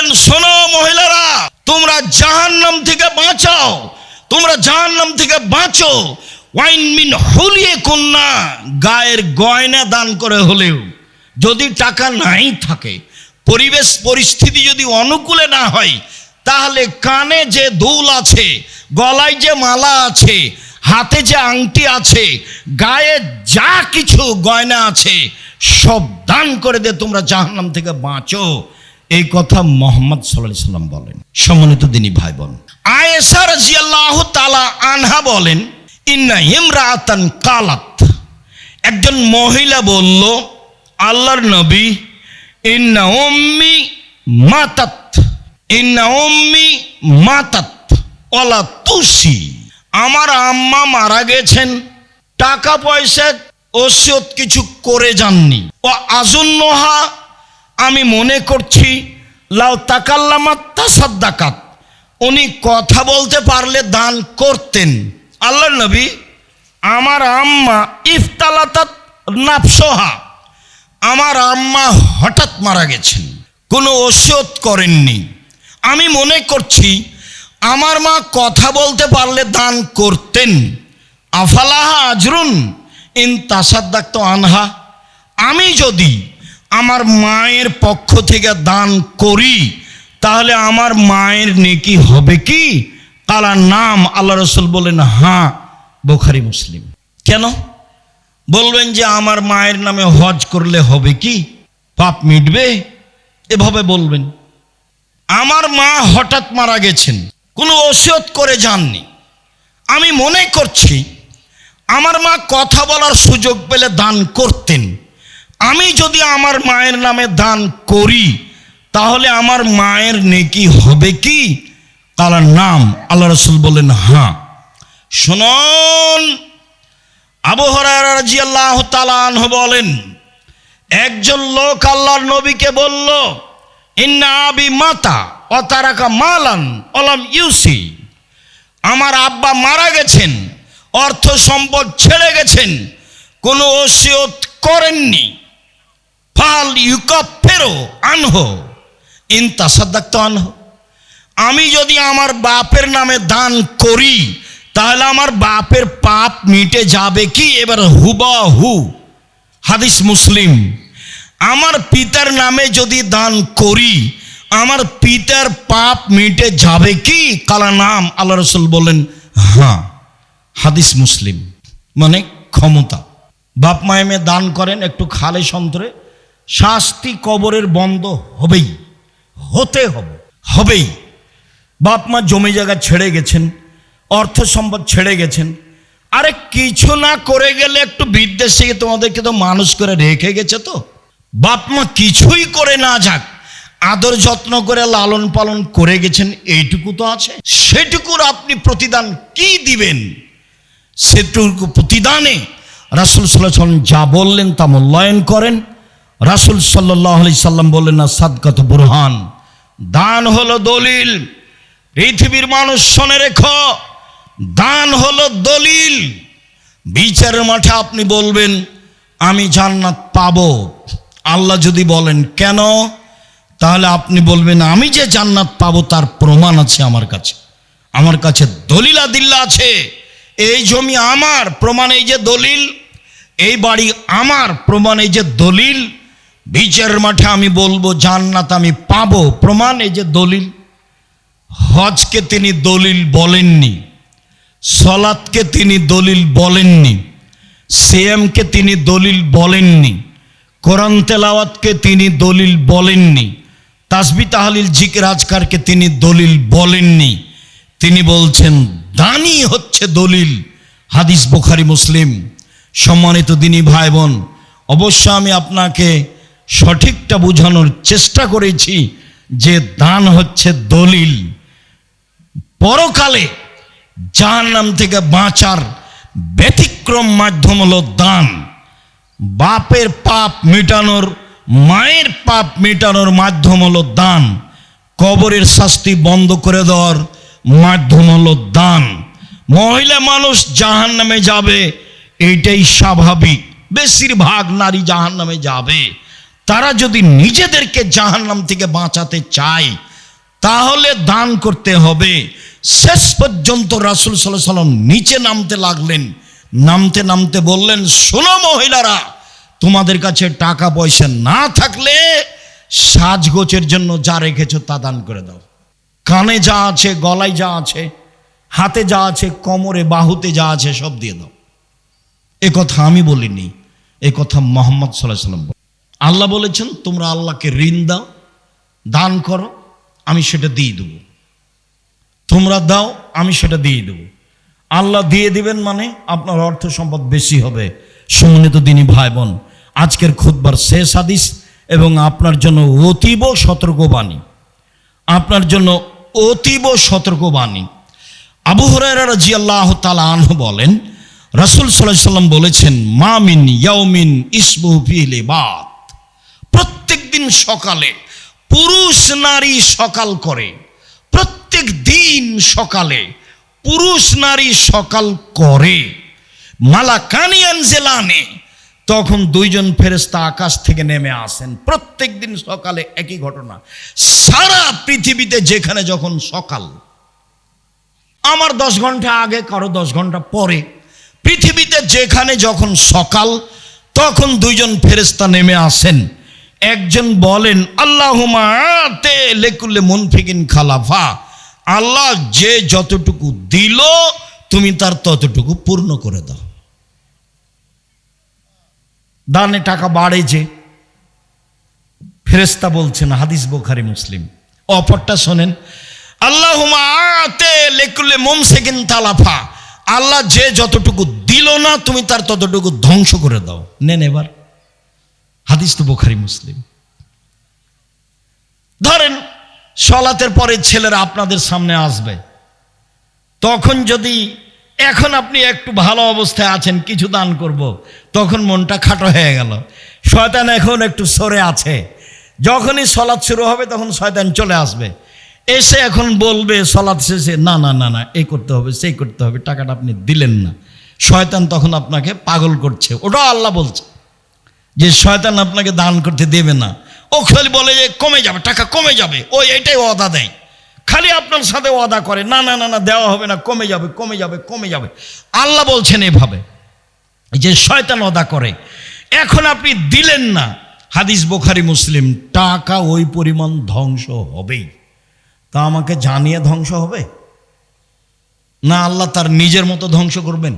বললেন, শোনো মহিলারা, তোমরা জাহান্নাম থেকে বাঁচাও, তোমরা জাহান্নাম থেকে বাঁচো। ওয়াইন মিন হুলিয়ে কন্যা, গায়ের গয়না দান করে হলেও, যদি টাকা নাই থাকে, পরিবেশ পরিস্থিতি যদি অনুকূলে না হয়, তাহলে কানে যে দুল আছে, গলায় যে মালা আছে, হাতে যে আংটি আছে, গায়ে যা কিছু গয়না আছে, সব দান করে দে, তোমরা জাহান্নাম থেকে বাঁচো। এই কথা মুহাম্মদ সাল্লাল্লাহু আলাইহি সাল্লাম বলেন। সম্মানিত দিনী ভাই বোন, আয়েশা রাদিয়াল্লাহু তাআলা আনহা বলেন, ইন্না ইমরাআতান কালাত, একজন মহিলা বলল, আল্লাহর নবী, ইন্না উম্মি মাতাত, ইন্না উম্মি মাতাত ওয়ালা তুসি, আমার আম্মা মারা গেছেন, টাকা পয়সা ওসিয়ত কিছু করে যাননি। ও আজুন্নহা, আমি মনে করছি, লাউ তাকাল্লামাত তাসাদ্দাকাত, উনি কথা বলতে পারলে দান করতেন। আল্লাহর নবী, আমার আম্মা ইফতালাতাত নাফসহা, আমার আম্মা হঠাৎ মারা গেছেন, কোনো ওসিয়ত করেননি। আমি মনে করছি আমার মা কথা বলতে পারলে দান করতেন। আফালাহা আজরুন ইন তাসাদ্দাক্ত আনহা, আমি যদি আমার মায়ের পক্ষ থেকে দান করি, তাহলে আমার মায়ের নেকি হবে কি? কালা নাম, আল্লাহ রাসূল বলেন, হ্যাঁ। বুখারী মুসলিম। কেন বলবেন যে আমার মায়ের নামে হজ করলে হবে কি, পাপ মিটবে? এভাবে বলবেন। আমার মা হঠাৎ মারা গেছেন, কোনো ওসিয়ত করে যাননি। আমি মনে করছি আমার মা কথা বলার সুযোগ পেলে দান করতেন। আমি যদি আমার মায়ের নামে দান করি, তাহলে আমার মায়ের নেকি হবে কি? কালার নাম, আল্লাহ রাসূল বলেন, হ্যাঁ। শুনুন, আবু হুরায়রা রাদিয়াল্লাহু তাআলা আনহু বলেন, একজন লোক আল্লাহর নবীকে বলল, ইন্না আবি মাতা ওয়া তারাকা মালান ওয়ালাম ইউসি, আমার আব্বা মারা গেছেন, অর্থ সম্পদ ছেড়ে গেছেন, কোনো ওসিয়ত করেননি। ফাল ইউকাফিরু আনহু ইন তাসাদ্দাক্ত আনহু, আমি যদি আমার বাপের নামে দান করি, তাহলে আমার বাপের পাপ মিটে যাবে কি? এবার হুবাহু, হাদিস মুসলিম। আমার পিতার নামে যদি দান করি, আমার পিতার পাপ মিটে যাবে কি? কালা নাম, আল্লাহ রাসূল বলেন, হ্যাঁ। হাদিস মুসলিম। মানে ক্ষমতা। বাপ মায়েমে দান করেন, একটু খালে সন্তরে, শাস্তি কবরের বন্ধ হবেই, হতে হবেই। বাপ মা জমি জায়গা ছেড়ে গেছেন, অর্থ সম্পদ ছেড়ে গেছেন, আরে কিছু না করে গেলে একটু বিদেশে তোমাদেরকে তো মানুষ করে রেখে গেছে, তো বাপ মা কিছুই করে না যাক, আদর যত্ন করে লালন পালন করে গেছেন, এইটুকু তো আছে। সেটুকুর আপনি প্রতিদান কি দিবেন? সেটুকু প্রতিদানে রাসূল সাল্লাল্লাহু আলাইহি সাল্লাম যা বললেন তা মূল্যায়ন করেন। রাসূল সাল্লাল্লাহু আলাইহি সাল্লাম বললেন, না সাদকাত বুরহান, দান হলো দলিল। পৃথিবীর মানুষ শুনে রেখো, দান হলো দলিল। বিচারের মাঠে আপনি বলবেন আমি জান্নাত পাবো, আল্লাহ যদি বলেন কেন, তাহলে আপনি বলবেন আমি যে জান্নাত পাবো তার প্রমাণ আছে আমার কাছে দলিল আদিল্লা আছে। এই জমি আমার, প্রমাণ এই যে দলিল। এই বাড়ি আমার, প্রমাণ এই যে দলিল। বিচারের মাঠে আমি বলবো জান্নাত আমি পাবো, প্রমাণ এই যে দলিল। হজকে তিনি দলিল বলেননি, সলাতকে তিনি দলিল বলেননি, সিয়ামকে তিনি দলিল বলেননি, কোরআন তেলাওয়াতকে তিনি দলিল বলেননি, তাসবিহ তাহলিল জিকির আজকারকে তিনি দলিল বলেননি। তিনি বলছেন দানই হচ্ছে দলিল। হাদিস বুখারী মুসলিম। সম্মানিত দিনী ভাই বোন, অবশ্য আমি আপনাকে সঠিকটা বোঝানোর চেষ্টা করেছি যে দান হচ্ছে দলিল। পরকালে জাহান্নাম থেকে বাঁচার ব্যতিক্রম মাধ্যম হলো দান। বাপের পাপ মেটানোর, মায়ের পাপ মেটানোর মাধ্যম হলো দান। কবরের শাস্তি বন্ধ করে দেওয়ার মাধ্যম হলো দান। মহিলা মানুষ জাহান্নামে যাবে, এইটাই স্বাভাবিক। বেশিরভাগ নারী জাহান্নামে যাবে। তারা যদি নিজেদেরকে জাহান্নাম থেকে বাঁচাতে চায়, তাহলে দান করতে হবে। শেষ পর্যন্ত রাসূল সাল্লাল্লাহু আলাইহি সাল্লাম নিচে নামতে লাগলেন, নামতে নামতে বললেন, শোনো মহিলারা, তোমাদের কাছে টাকা পয়সা না থাকলে সাজগোজের জন্য যা রেখেছো তা দান করে দাও। কানে যা আছে, গলায় যা আছে, হাতে যা আছে, কোমরে বাহুতে যা আছে সব দিয়ে দাও। এ কথা আমি বলিনি, এ কথা মুহাম্মদ সাল্লাল্লাহু আলাইহি ওয়াসাল্লাম। আল্লাহ বলেছেন, তোমরা আল্লাহকে ঋণ দাও, দান করো, আমি সেটা দিয়ে দেব। তোমরা দাও, আমি সেটা দিয়ে দেব। আল্লাহ দিয়ে দিবেন মানে আপনার অর্থ সম্পদ বেশি হবে। সম্মানিত দিনী ভাই বোন, আজকের খুতবার শেষ হাদিস এবং আপনার জন্য অতীব সতর্কবাণী, আপনার জন্য অতীব সতর্কবাণী। আবু হুরায়রা রাদিয়াল্লাহু তাআলা আনহু বলেন, রাসূল সাল্লাল্লাহু আলাইহি ওয়াসাল্লাম বলেছেন, মা মিন ইয়াউমিন ইসবুহু ফিল ইবাদ, প্রত্যেক দিন সকালে পুরুষ নারী সকাল করে, প্রত্যেক দিন সকালে পুরুষ নারী সকাল করে, মালাকানি আনজিলানে, তখন দুইজন ফেরেশতা আকাশ থেকে নেমে আসেন। প্রত্যেক দিন সকালে একই ঘটনা। সারা পৃথিবীতে যেখানে যখন সকাল, আমার 10 ঘন্টা আগে, কারো 10 ঘন্টা পরে, পৃথিবীতে যেখানে যখন সকাল, তখন দুইজন ফেরেশতা নেমে আসেন। একজন বলেন, আল্লাহুম্মা আতে লিকুল্লি মুনফিকিন খালাফা, আল্লাহ যে যতটুকু দিল তুমি তার ততটুকু পূর্ণ করে দাও। দানে টাকা বাড়ে যে, ফেরেশতা বলছেন, হাদিস বুখারী মুসলিম। অপরটা শোনেন, আল্লাহুম্মা আতে লিকুল্লি মুমসিকিন তালাফা, আল্লাহ যে যতটুকু দিল না তুমি তার ততটুকু ধ্বংস করে দাও। নেন এবার, হাদিস তো বুখারী মুসলিম। ধরেন সালাতের পরে ছেলেরা আপনাদের সামনে আসবে, তখন যদি এখন আপনি একটু ভালো অবস্থায় আছেন, কিছু দান করব, তখন মনটা খাটো হয়ে গেল, শয়তান এখন একটু সরে আছে। যখনই সালাত শুরু হবে তখন শয়তান চলে আসবে, এসে এখন বলবে সালাত শেষে, না না না না, এই করতে হবে, সেই করতে হবে, টাকাটা আপনি দিলেন না। শয়তান তখন আপনাকে পাগল করছে। ওটাও আল্লাহ বলছে যে শয়তান আপনাকে দান করতে দেবে না। ও খালি বলে যে কমে যাবে, টাকা কমে যাবে, ও এটাই ওয়াদা দেয়, খালি আপনার সাথে ওয়াদা করে, না না না না দেওয়া হবে না, কমে যাবে কমে যাবে কমে যাবে। আল্লাহ বলছেন এভাবে যে শয়তান ওয়াদা করে। এখন আপনি দিলেন না, হাদিস বুখারী মুসলিম, টাকা ওই পরিমাণ ধ্বংস হবেই। তা আমাকে জানিয়ে ধ্বংস হবে না, আল্লাহ তার নিজের মতো ধ্বংস করবেন,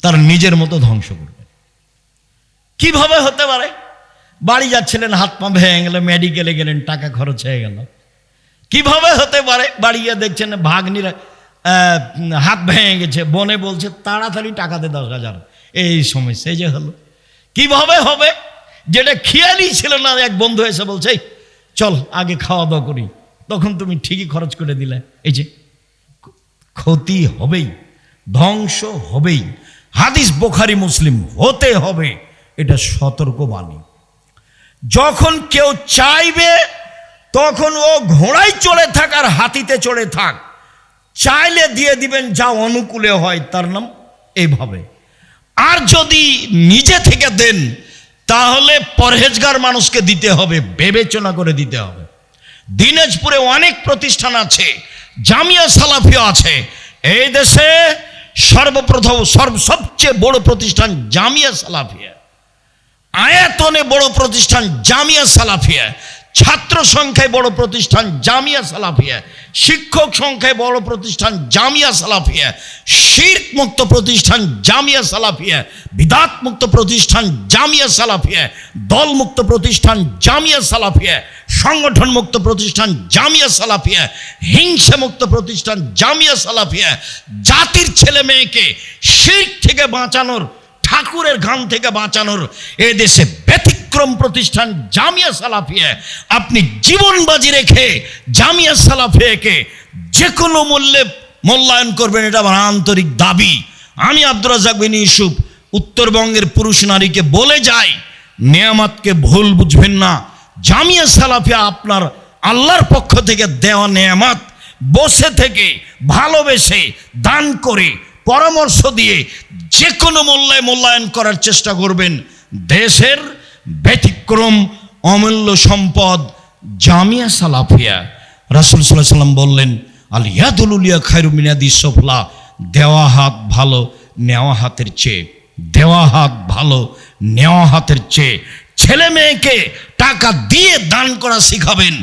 তার নিজের মতো ধ্বংস করবেন। কিভাবে হতে পারে? বাড়ি যাচ্ছিলেন, হাত পা ভেঙে গেল, মেডিকেলে গেলেন, টাকা খরচ হয়ে গেল। কিভাবে হতে পারে? বাড়ি গিয়ে দেখছেন ভাগ্নিরা হাত ভেঙে গেছে, বোনে বলছে তাড়াতাড়ি টাকা দে 10,000, এই সমস্যা, এই যে হলো। কিভাবে হবে? যেটা খেয়ালই ছিল না, এক বন্ধু এসে বলছে চল আগে খাওয়া দাওয়া করি, তখন তুমি ঠিকই খরচ করে দিলে। এই যে ক্ষতি হবেই, ধ্বংস হবেই। হাদিস বুখারী মুসলিম, হতে হবে, এটা সতর্কবাণী। যখন কেউ চাইবে তখন ও ঘোড়ায় চড়ে থাক আর হাতিতে চড়ে থাক, চাইলে দিয়ে দিবেন যা অনুকূলে হয়, তার নাম এইভাবে। আর যদি নিজে থেকে দেন তাহলে পরহেজগার মানুষকে দিতে হবে, বিবেচনা করে দিতে হবে। দিনাজপুরে অনেক প্রতিষ্ঠান আছে, জামিয়া সালাফিয়া আছে। এই দেশে সর্বপ্রথম সবচেয়ে বড় প্রতিষ্ঠান জামিয়া সালাফিয়া, আয়াতনে বড় প্রতিষ্ঠান জামিয়া সালাফিয়া, ছাত্র সংখ্যায় বড় প্রতিষ্ঠান জামিয়া সালাফিয়া, শিক্ষক সংখ্যায় বড় প্রতিষ্ঠান জামিয়া সালাফিয়া, শিরক মুক্ত প্রতিষ্ঠান জামিয়া সালাফিয়া, বিদাত মুক্ত প্রতিষ্ঠান জামিয়া সালাফিয়া, দল মুক্ত প্রতিষ্ঠান জামিয়া সালাফিয়া, সংগঠন মুক্ত প্রতিষ্ঠান জামিয়া সালাফিয়া, হিংসা মুক্ত প্রতিষ্ঠান জামিয়া সালাফিয়া, জাতির ছেলে মেয়েকে শিরক থেকে বাঁচানোর, ঠাকুরের ঘাম থেকে বাঁচানোর এদেশে ব্যতিক্রম প্রতিষ্ঠান জামিয়া সালাফিয়া। আপনি জীবন বাজি রেখে জামিয়া সালাফিয়াকে যে কোনো মূল্যে মূল্যায়ন করবেন, এটা আমার আন্তরিক দাবি। আমি আব্দুর রাজ্জাক বিন ইউসুফ উত্তরবঙ্গের পুরুষ নারীকে বলে যাই, নেয়ামতকে ভুল বুঝবেন না। জামিয়া সালাফিয়া আপনার আল্লাহর পক্ষ থেকে দেওয়া নেয়ামত, বসে থেকে ভালোবেসে দান করে পরামর্শ দিয়ে যে কোনো মূল্যে মূল্যায়ন করার চেষ্টা করবেন। দেশের ব্যতিক্রম অমূল্য সম্পদ জামিয়া সালাফিয়া। রাসূল সাল্লাল্লাহু আলাইহি সাল্লাম বললেন, আল ইয়াদুল উলিয়া খায়রু মিন ইয়াদিস সুফলা, দেওয়া হাত ভালো নেওয়া হাতের চেয়ে, দেওয়া হাত ভালো নেওয়া হাতের চেয়ে। ছেলে মেয়েকে টাকা দিয়ে দান করা শিখাবেন,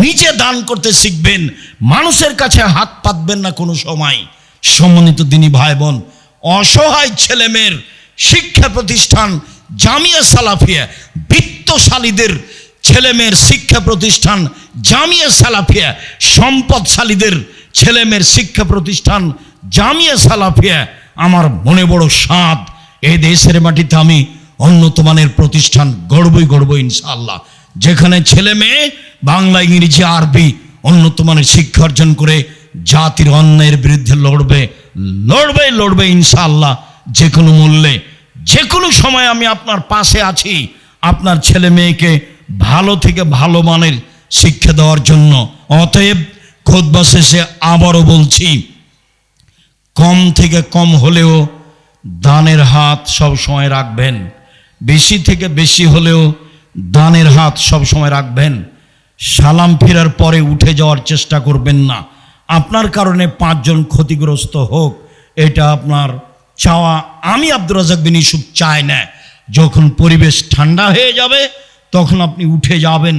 নিজে দান করতে শিখবেন, মানুষের কাছে হাত পাতবেন না কোনো সময়। সম্মানিত দিনী ভাই বোন, অসহায় ছেলে মেয়ের শিক্ষা প্রতিষ্ঠান জামিয়া সালাফিয়া, বিত্তশালীদের ছেলে মেয়ের শিক্ষা প্রতিষ্ঠান জামিয়া সালাফিয়া, সম্পদশালীদের ছেলে মেয়ের শিক্ষা প্রতিষ্ঠান জামিয়া সালাফিয়া। আমার মনে বড় সাধ, এই দেশের মাটিতে আমি উন্নত মানের প্রতিষ্ঠান গড়বই ইনশাআল্লাহ, যেখানে ছেলে মেয়ে বাংলা, ইংরেজি, আরবি উন্নত মানের শিক্ষা অর্জন করে জাতির অন্যায়ের বিরুদ্ধে লড়বে ইনশাআল্লাহ, যে কোনো মূল্যে, যে কোনো সময় আমি আপনার পাশে আছি আপনার ছেলে মেয়েকে ভালো থেকে ভালো মানের শিক্ষা দেওয়ার জন্য। অতএব খুতবা শেষে আবারও বলছি, কম থেকে কম হলেও দানের হাত সব সময় রাখবেন, বেশি থেকে বেশি হলেও দানের হাত সব সময় রাখবেন। সালাম ফেরার পরে উঠে যাওয়ার চেষ্টা করবেন না। আপনার কারণে 5 জন ক্ষতিগ্রস্ত হোক, এটা আপনার চাওয়া আমি আব্দুর রাজ্জাক বিন ইউসুফ চাই না। যখন পরিবেশ ঠান্ডা হয়ে যাবে তখন আপনি উঠে যাবেন।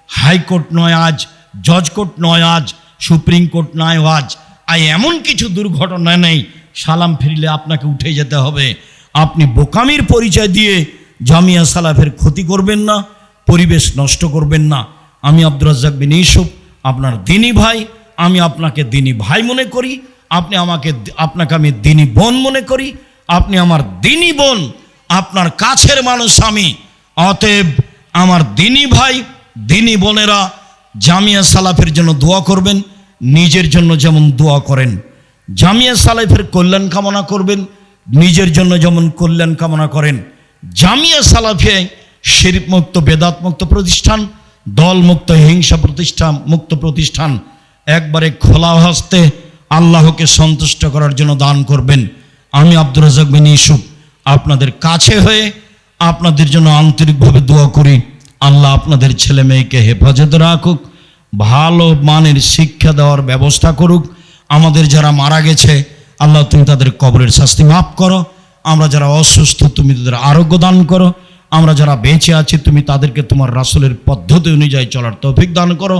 হাইকোর্ট নয় আজ, জজ কোর্ট নয় আজ, সুপ্রিম কোর্ট নয় আজ, এমন কিছু দুর্ঘটনা নেই সালাম ফিরলে আপনাকে উঠে যেতে হবে। আপনি বোকামির পরিচয় দিয়ে জামিয়া সালাফের ক্ষতি করবেন না, পরিবেশ নষ্ট করবেন না। আমি আব্দুর রাজ্জাক বিন ইউসুফ আপনার দিনী ভাই, আমি আপনাকে দিনী ভাই মনে করি, আপনাকে আমি দিনী বোন মনে করি, আপনি আমার দিনী বোন, আপনার কাছের মানুষ আমি। অতএব আমার দিনী ভাই, দিনী বোনেরা জামিয়া সালাফের জন্য দোয়া করবেন, নিজের জন্য যেমন দোয়া করেন। জামিয়া সালাফের কল্যাণ কামনা করবেন, নিজের জন্য যেমন কল্যাণ কামনা করেন। জামিয়া সালাফিয়া শিরক মুক্ত, বেদাত মুক্ত প্রতিষ্ঠান, দল মুক্ত, হিংসা মুক্ত প্রতিষ্ঠান। একবারে খোলা হস্তে আল্লাহকে সন্তুষ্ট করার জন্য দান করবেন। আমি আব্দুর রাজ্জাক বিন ইউসুফ আপনাদের কাছে হয়ে আপনাদের জন্য আন্তরিকভাবে দোয়া করি। আল্লাহ আপনাদের ছেলে মেয়েকে হেফাজতে রাখুক, ভালো মানের শিক্ষা দেওয়ার ব্যবস্থা করুক। আমাদের যারা মারা গেছে আল্লাহ তুমি তাদের কবরের শাস্তি মাফ করো। আমরা যারা অসুস্থ তুমি তাদের আরোগ্য দান করো। আমরা যারা বেঁচে আছি তুমি তাদেরকে তোমার রাসূলের পদ্ধতি অনুযায়ী চলার তৌফিক দান করো।